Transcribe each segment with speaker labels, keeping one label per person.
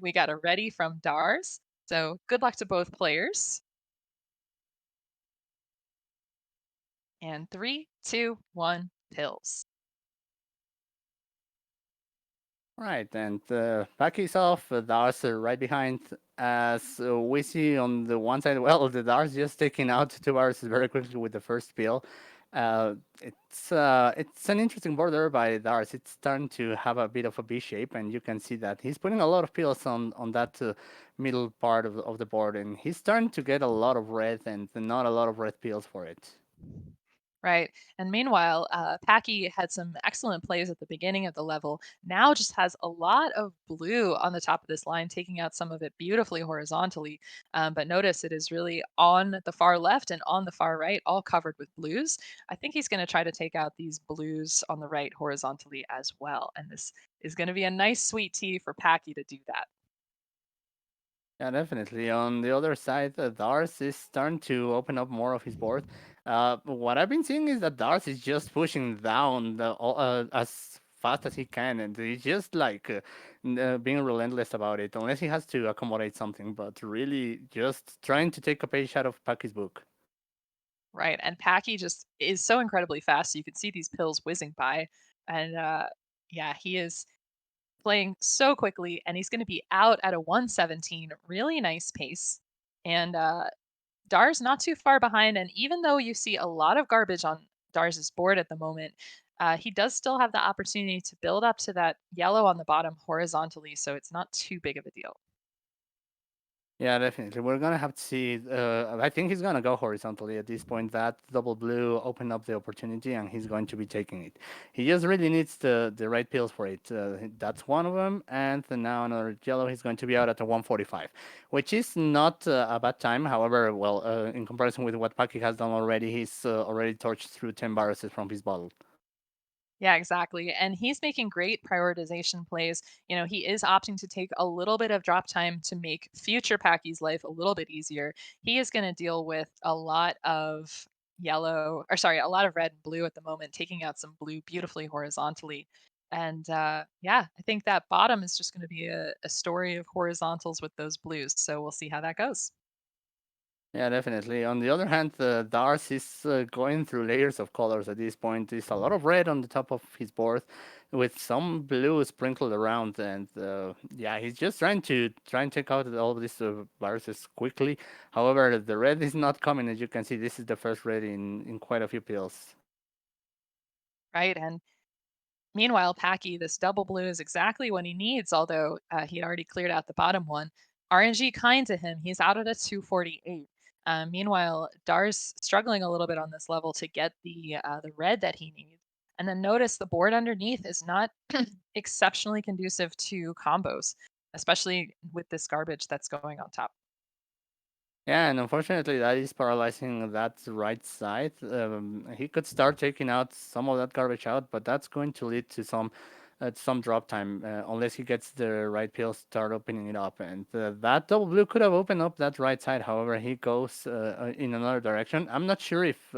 Speaker 1: We got a ready from Dars. So good luck to both players. And three, two, one, pills.
Speaker 2: Right, and back is off. Dars right behind. As we see on the one side, well, the Dars just taking out two bars very quickly with the first pill. It's an interesting border by Dars. It's starting to have a bit of a B shape, and you can see that he's putting a lot of pills on that middle part of the board, and he's starting to get a lot of red and not a lot of red pills for it.
Speaker 1: Right. And meanwhile, Packy had some excellent plays at the beginning of the level. Now just has a lot of blue on the top of this line, taking out some of it beautifully horizontally. But notice it is really on the far left and on the far right, all covered with blues. I think he's going to try to take out these blues on the right horizontally as well. And this is going to be a nice sweet tea for Packy to do that.
Speaker 2: Yeah, definitely. On the other side, Dars is starting to open up more of his board. What I've been seeing is that Dars is just pushing down as fast as he can, and he's just like being relentless about it, unless he has to accommodate something, but really just trying to take a page out of Packy's book.
Speaker 1: Right. And Packy just is so incredibly fast. You can see these pills whizzing by. And yeah, he is playing so quickly, and he's going to be out at a 117, really nice pace. And Dar's not too far behind. And even though you see a lot of garbage on Dars's board at the moment, he does still have the opportunity to build up to that yellow on the bottom horizontally, so it's not too big of a deal.
Speaker 2: Yeah, definitely. We're gonna have to see. I think he's gonna go horizontally at this point. That double blue opened up the opportunity, and he's going to be taking it. He just really needs the right pills for it. That's one of them, and then now another yellow. He's going to be out at a 145, which is not a bad time. However, well, in comparison with what Paki has done already, he's already torched through 10 bars from his bottle.
Speaker 1: Yeah, exactly. And he's making great prioritization plays. He is opting to take a little bit of drop time to make future Packy's life a little bit easier. He is going to deal with a lot of yellow, or sorry, a lot of red and blue at the moment, taking out some blue beautifully horizontally. And yeah, I think that bottom is just going to be a story of horizontals with those blues. So we'll see how that goes.
Speaker 2: Yeah, definitely. On the other hand, Dars is going through layers of colors at this point. There's a lot of red on the top of his board, with some blue sprinkled around, and yeah, he's just trying to take out all of these viruses quickly. However, the red is not coming, as you can see. This is the first red in quite a few pills.
Speaker 1: Right. And meanwhile, Packy, this double blue is exactly what he needs, although he already cleared out the bottom one. RNG kind to him. He's out at a 248. Meanwhile, Dar's struggling a little bit on this level to get the red that he needs. And then notice the board underneath is not exceptionally conducive to combos, especially with this garbage that's going on top.
Speaker 2: Yeah, and unfortunately, that is paralyzing that right side. He could start taking out some of that garbage out, but that's going to lead to some drop time unless he gets the right pills start opening it up. And that double blue could have opened up that right side. However, he goes in another direction. I'm not sure if.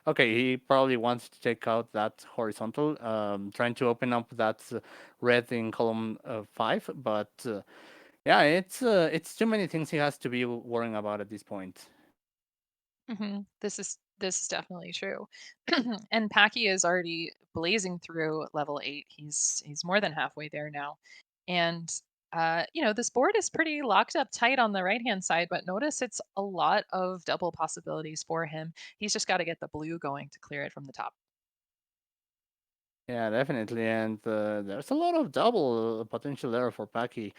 Speaker 2: Okay, he probably wants to take out that horizontal, trying to open up that red in column 5, but. Yeah, it's too many things he has to be worrying about at this point.
Speaker 1: This is definitely true. And Packy is already blazing through level 8. He's more than halfway there now. And this board is pretty locked up tight on the right-hand side, but notice it's a lot of double possibilities for him. He's just got to get the blue going to clear it from the top.
Speaker 2: Yeah, definitely, and there's a lot of double potential there for Paki,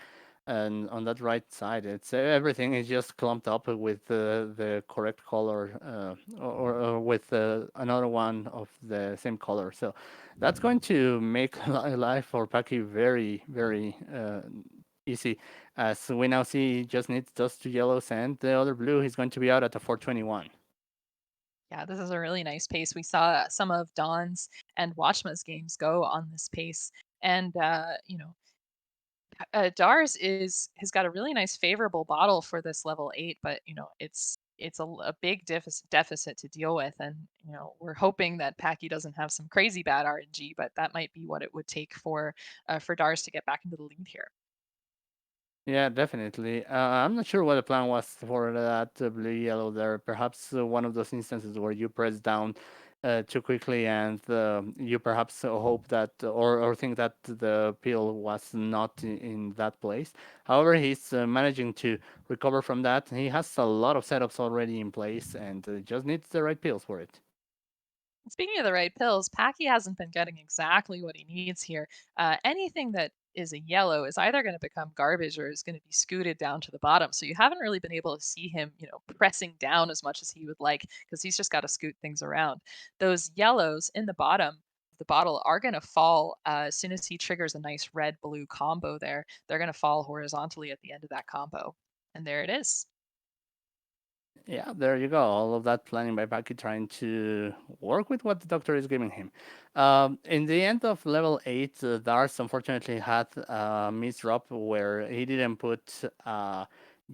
Speaker 2: and on that right side, it's everything is just clumped up with the correct color, or with another one of the same color. So that's going to make life for Paki very, very easy. As we now see, he just needs those two yellows and the other blue. He's going to be out at the 421.
Speaker 1: Yeah, this is a really nice pace. We saw some of Don's and Watchma's games go on this pace. And Dars is has got a really nice favorable bottle for this level 8, but it's a big deficit to deal with, and we're hoping that Packy doesn't have some crazy bad RNG, but that might be what it would take for Dars to get back into the lead here.
Speaker 2: Yeah, definitely. I'm not sure what the plan was for that blue yellow there. Perhaps one of those instances where you press down too quickly and you perhaps hope that or think that the pill was not in that place. However, he's managing to recover from that. He has a lot of setups already in place and just needs the right pills for it.
Speaker 1: Speaking of the right pills, Packy hasn't been getting exactly what he needs here. Anything that is a yellow is either going to become garbage or is going to be scooted down to the bottom. So you haven't really been able to see him, pressing down as much as he would like because he's just got to scoot things around. Those yellows in the bottom of the bottle are going to fall as soon as he triggers a nice red blue combo there. They're going to fall horizontally at the end of that combo. And there it is.
Speaker 2: Yeah, there you go. All of that planning by Paki trying to work with what the doctor is giving him. In the end of level 8, Dars unfortunately had a misdrop where he didn't put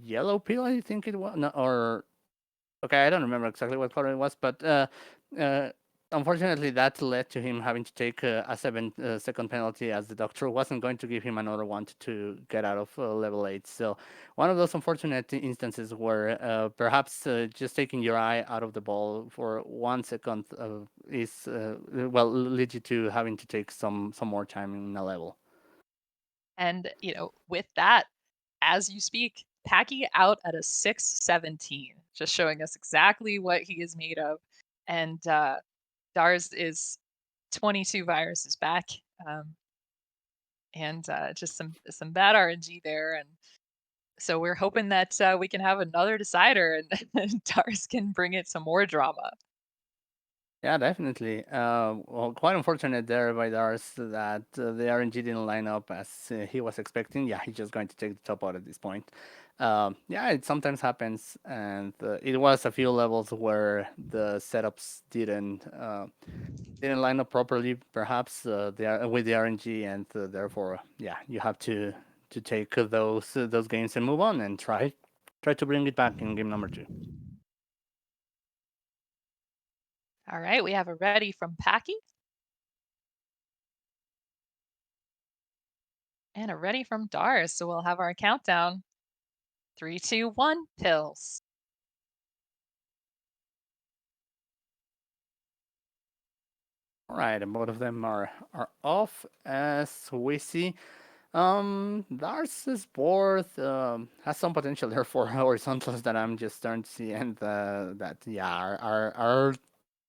Speaker 2: yellow pill, I think it was, no, or okay, I don't remember exactly what color it was, but uh, unfortunately, that led to him having to take a 7 second penalty, as the doctor wasn't going to give him another one to get out of level 8. So, one of those unfortunate instances where perhaps just taking your eye out of the ball for 1 second is, well, leads you to having to take some more time in a level.
Speaker 1: And, with that, as you speak, Packy out at a 617, just showing us exactly what he is made of. And Dars is 22 viruses back. Um, and just some bad RNG there. And so we're hoping that we can have another decider and, and Dars can bring it some more drama.
Speaker 2: Yeah, definitely. Well, quite unfortunate there by Dars that the RNG didn't line up as he was expecting. Yeah, he's just going to take the top out at this point. Yeah, it sometimes happens, and it was a few levels where the setups didn't line up properly, perhaps with the RNG, and therefore, yeah, you have to take those games and move on and try to bring it back in game number 2.
Speaker 1: All right, we have a ready from Packy and a ready from Dars. So we'll have our countdown. Three, two, one, pills.
Speaker 2: All right, and both of them are off as we see. Lars' board has some potential there for horizontals that I'm just starting to see, and that yeah are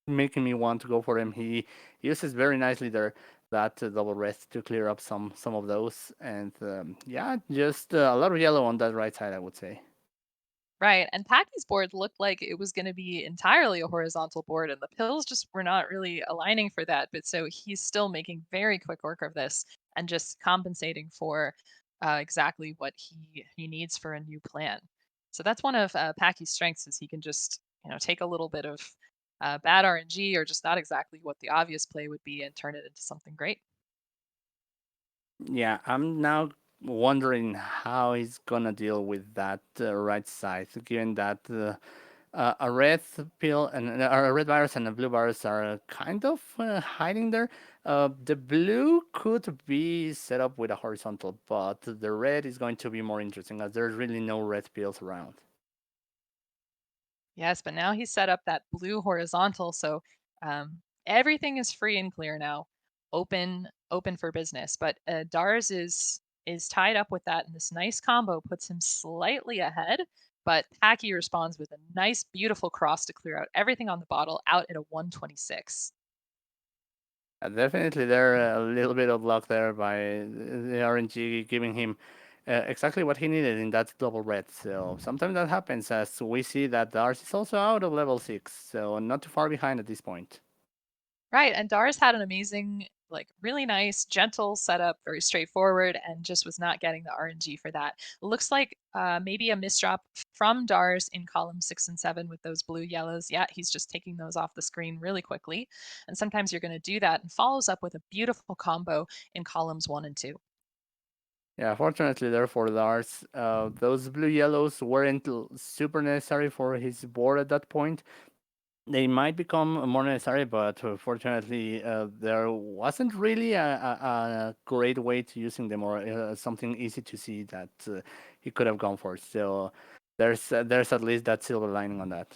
Speaker 2: making me want to go for him. He uses very nicely there that double rest to clear up some of those, and yeah, just a lot of yellow on that right side, I would say.
Speaker 1: Right, and Packy's board looked like it was gonna be entirely a horizontal board, and the pills just were not really aligning for that, but so he's still making very quick work of this and just compensating for, exactly what he needs for a new plan. So that's one of, Packy's strengths is he can just, take a little bit of, bad RNG or just not exactly what the obvious play would be and turn it into something great.
Speaker 2: Yeah, I'm now wondering how he's gonna deal with that right side, given that a red pill and a red virus and a blue virus are kind of hiding there. The blue could be set up with a horizontal, but the red is going to be more interesting as there's really no red pills around.
Speaker 1: Yes, but now he's set up that blue horizontal, so everything is free and clear now, open for business. But Dars is tied up with that, and this nice combo puts him slightly ahead. But Packy responds with a nice, beautiful cross to clear out everything on the bottle out at a 126.
Speaker 2: Definitely, there a little bit of luck there by the RNG giving him exactly what he needed in that double red. So sometimes that happens as we see that Dars is also out of level 6, so not too far behind at this point.
Speaker 1: Right, and Dars had an amazing, like, really nice, gentle setup, very straightforward, and just was not getting the RNG for that. Looks like maybe a misdrop from Dars in column 6 and 7 with those blue yellows. Yeah, he's just taking those off the screen really quickly. And sometimes you're going to do that and follows up with a beautiful combo in columns 1 and 2.
Speaker 2: Yeah, fortunately there for Lars, those blue yellows weren't super necessary for his board at that point. They might become more necessary, but fortunately, there wasn't really a great way to using them or something easy to see that he could have gone for. So there's at least that silver lining on that.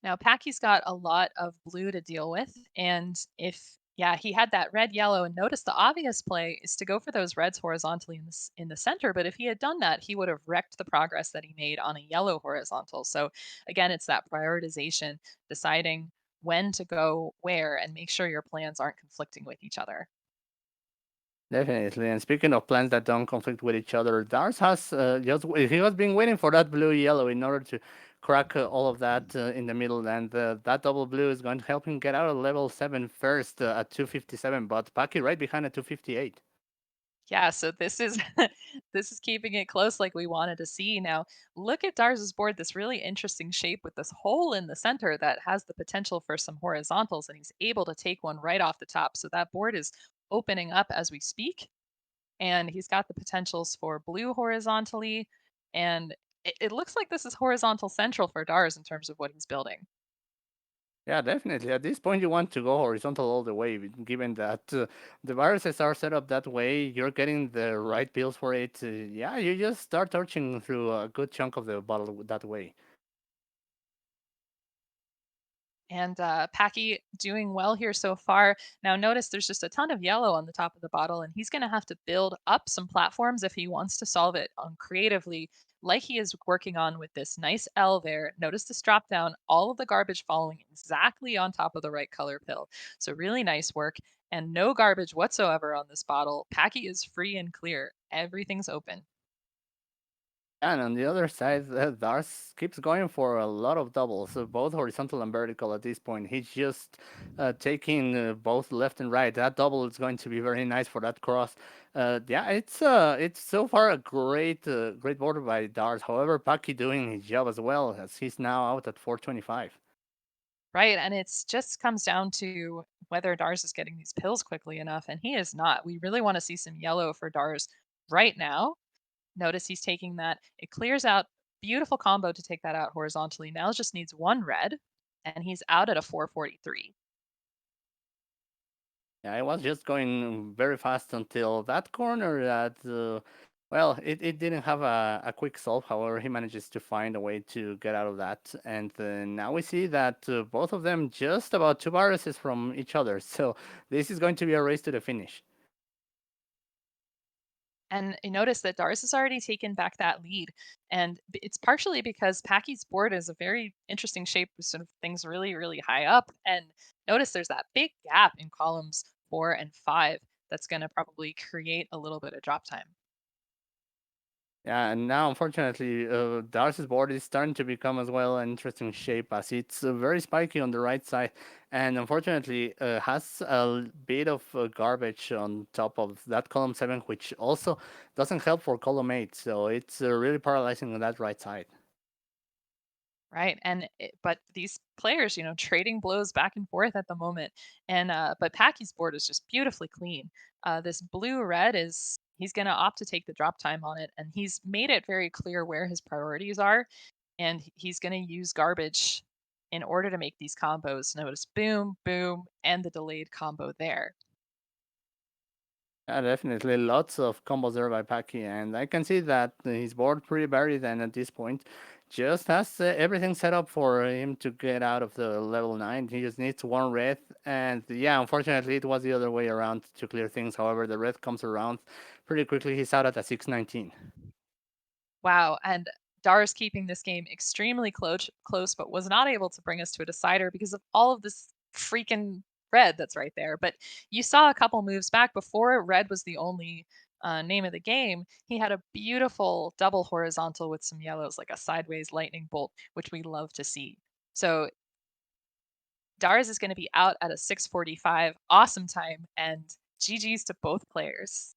Speaker 1: Now, Packy's got a lot of blue to deal with, and if yeah, he had that red, yellow, and notice the obvious play is to go for those reds horizontally in the center. But if he had done that, he would have wrecked the progress that he made on a yellow horizontal. So again, it's that prioritization, deciding when to go where, and make sure your plans aren't conflicting with each other.
Speaker 2: Definitely. And speaking of plans that don't conflict with each other, Dars has he has been waiting for that blue yellow in order to crack all of that in the middle, and that double blue is going to help him get out of level 7 first at 257, but Paki right behind at 258.
Speaker 1: Yeah, so this is this is keeping it close like we wanted to see. Now, look at Dars's board, this really interesting shape with this hole in the center that has the potential for some horizontals, and he's able to take one right off the top. So that board is opening up as we speak, and he's got the potentials for blue horizontally, and it looks like this is horizontal central for Dars in terms of what he's building.
Speaker 2: Yeah, definitely. At this point, you want to go horizontal all the way, given that the viruses are set up that way. You're getting the right pills for it. Yeah, you just start torching through a good chunk of the bottle that way.
Speaker 1: And Packy doing well here so far. Now, notice there's just a ton of yellow on the top of the bottle, and he's going to have to build up some platforms if he wants to solve it creatively, like he is working on with this nice L there. Notice this drop down, all of the garbage following exactly on top of the right color pill. So, really nice work, and no garbage whatsoever on this bottle. Packy is free and clear, everything's open.
Speaker 2: And on the other side, Dars keeps going for a lot of doubles, both horizontal and vertical at this point. He's just taking both left and right. That double is going to be very nice for that cross. Yeah, it's so far a great border by Dars. However, Paki doing his job as well, as he's now out at 425.
Speaker 1: Right, and it's just comes down to whether Dars is getting these pills quickly enough, and he is not. We really want to see some yellow for Dars right now. Notice he's taking that. It clears out. Beautiful combo to take that out horizontally. Now just needs one red, and he's out at a 443.
Speaker 2: Yeah, I was just going very fast until that corner that, well, it didn't have a quick solve. However, he manages to find a way to get out of that. And now we see that both of them just about two viruses from each other. So this is going to be a race to the finish.
Speaker 1: And you notice that Dars has already taken back that lead. And it's partially because Packy's board is a very interesting shape with sort of things really, really high up. And notice there's that big gap in columns 4 and 5 that's going to probably create a little bit of drop time.
Speaker 2: Yeah, and now unfortunately, Darcy's board is starting to become as well an interesting shape as it's very spiky on the right side, and unfortunately has a bit of garbage on top of that column 7, which also doesn't help for column 8. So it's really paralyzing on that right side.
Speaker 1: Right. But these players, trading blows back and forth at the moment. And but Packy's board is just beautifully clean. This blue red is he's going to opt to take the drop time on it, and he's made it very clear where his priorities are, and he's going to use garbage in order to make these combos. Notice boom, boom, and the delayed combo there.
Speaker 2: Yeah, definitely. Lots of combos there by Paki, and I can see that he's board pretty buried, and at this point, just has everything set up for him to get out of the level 9. He just needs one red, and yeah, unfortunately, it was the other way around to clear things. However, the red comes around pretty quickly. He's out at a 619.
Speaker 1: Wow, and Dara's keeping this game extremely close, but was not able to bring us to a decider because of all of this freaking red that's right there. But you saw a couple moves back before red was the only name of the game. He had a beautiful double horizontal with some yellows, like a sideways lightning bolt, which we love to see. So Dars is going to be out at a 6:45. Awesome time, and GG's to both players.